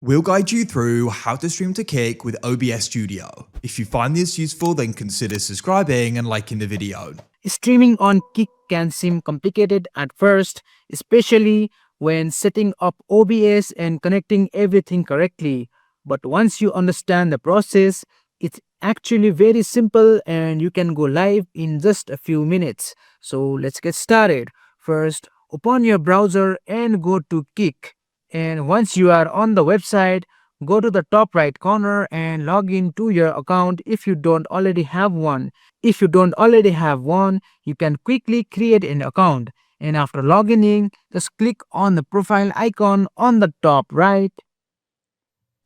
We'll guide you through how to stream to Kick with OBS Studio. If you find this useful, then consider subscribing and liking the video. Streaming on Kick can seem complicated at first, especially when setting up OBS and connecting everything correctly. But once you understand the process, it's actually very simple and you can go live in just a few minutes. So let's get started. First, open your browser and go to Kick. And once you are on the website, go to the top right corner and log in to your account if you don't already have one. If you don't already have one, you can quickly create an account. And after logging in, just click on the profile icon on the top right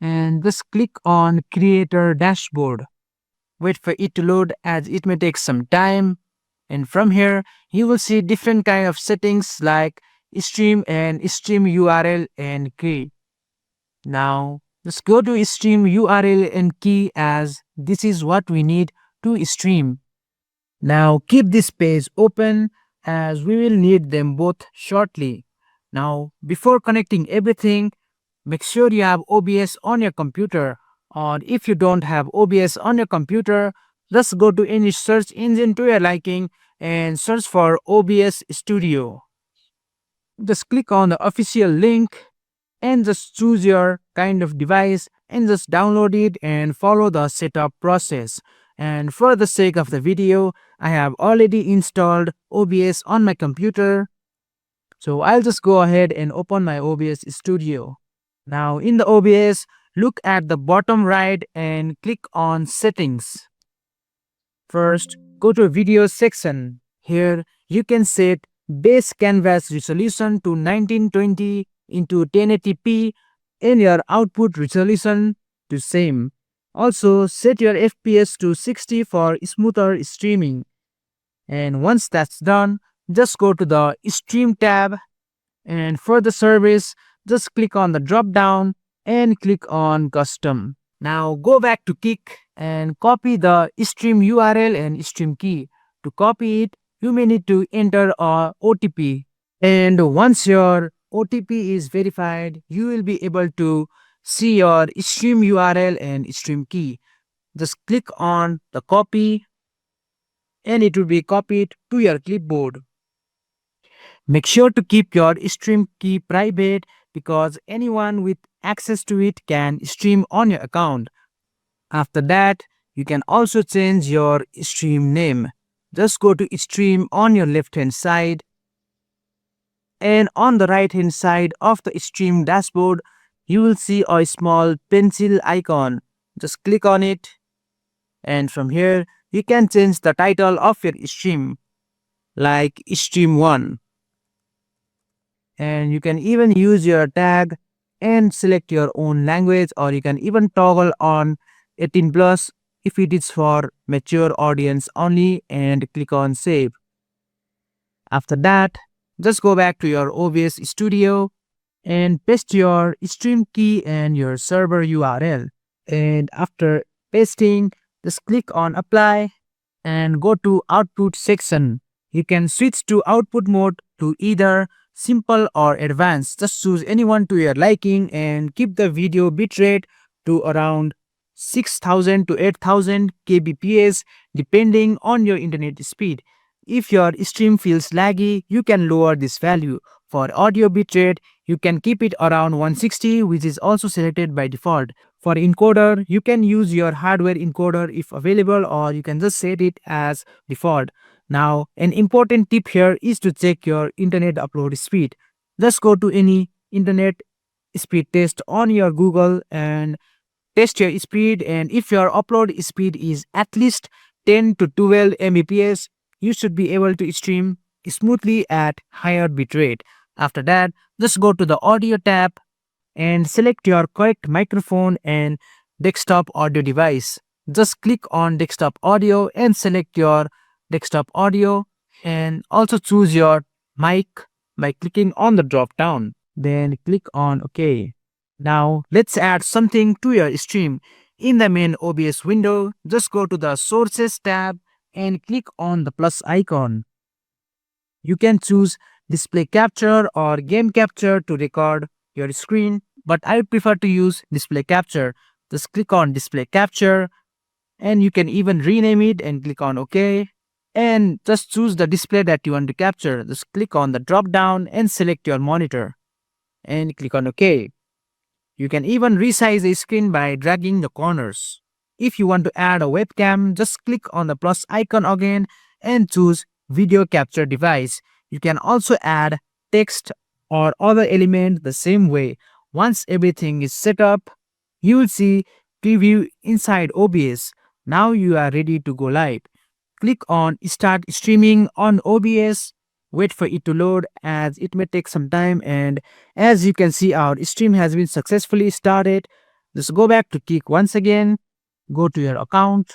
and just click on Creator Dashboard. Wait for it to load as it may take some time. And from here, you will see different kind of settings like stream and stream URL and key. Now, let's go to stream URL and key as this is what we need to stream. Now keep this page open as we will need them both shortly. Now before connecting everything, make sure you have OBS on your computer, or if you don't have OBS on your computer, just go to any search engine to your liking and search for OBS Studio. Just click on the official link and just choose your kind of device and just download it and follow the setup process. And for the sake of the video, I have already installed OBS on my computer. So I'll just go ahead and open my OBS Studio. Now in the OBS, look at the bottom right and click on Settings. First, go to Video section. Here you can set base canvas resolution to 1920 into 1080p and your output resolution to same. Also, set your FPS to 60 for smoother streaming. And once that's done, just go to the Stream tab, and for the service, just click on the drop down and click on Custom. Now go back to Kick and copy the stream URL and stream key. To copy it, you may need to enter a OTP. And once your OTP is verified, you will be able to see your stream URL and stream key. Just click on the copy and it will be copied to your clipboard. Make sure to keep your stream key private because anyone with access to it can stream on your account. After that, you can also change your stream name. Just go to stream on your left hand side, and on the right hand side of the stream dashboard, you will see a small pencil icon. Just click on it, and from here you can change the title of your stream like stream 1, and you can even use your tag and select your own language, or you can even toggle on 18 plus if it is for mature audience only and click on save. After that, just go back to your OBS Studio and paste your stream key and your server URL. And after pasting, just click on apply and go to output section. You can switch to output mode to either simple or advanced. Just choose anyone to your liking and keep the video bitrate to around 6000 to 8000 kbps depending on your internet speed. If your stream feels laggy, you can lower this value. For audio bitrate, you can keep it around 160, which is also selected by default. For encoder, you can use your hardware encoder if available, or you can just set it as default. Now, an important tip here is to check your internet upload speed. Just go to any internet speed test on your Google and test your speed, and if your upload speed is at least 10 to 12 Mbps, you should be able to stream smoothly at higher bitrate. After that, just go to the audio tab and select your correct microphone and desktop audio device. Just click on desktop audio and select your desktop audio, and also choose your mic by clicking on the drop down. Then click on OK. Now let's add something to your stream. In the main OBS window, just go to the Sources tab and click on the plus icon. You can choose Display Capture or Game Capture to record your screen. but I prefer to use display capture. Just click on display capture, and you can even rename it and click on OK. And just choose the display that you want to capture. Just click on the drop down and select your monitor and click on OK. You can even resize the screen by dragging the corners. If you want to add a webcam, just click on the plus icon again and choose video capture device. You can also add text or other element the same way. Once everything is set up, you will see preview inside OBS. Now you are ready to go live. Click on start streaming on OBS. Wait for it to load as it may take some time, and as you can see our stream has been successfully started. Just go back to Kick once again, go to your account.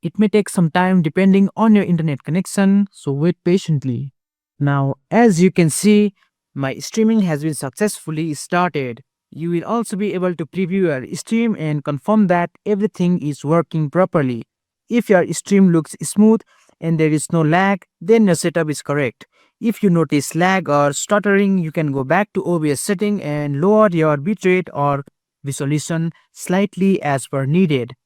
It may take some time depending on your internet connection, so wait patiently. Now as you can see, my streaming has been successfully started. You will also be able to preview your stream and confirm that everything is working properly. If your stream looks smooth and there is no lag, then your setup is correct. If you notice lag or stuttering, you can go back to OBS setting and lower your bitrate or resolution slightly as per needed.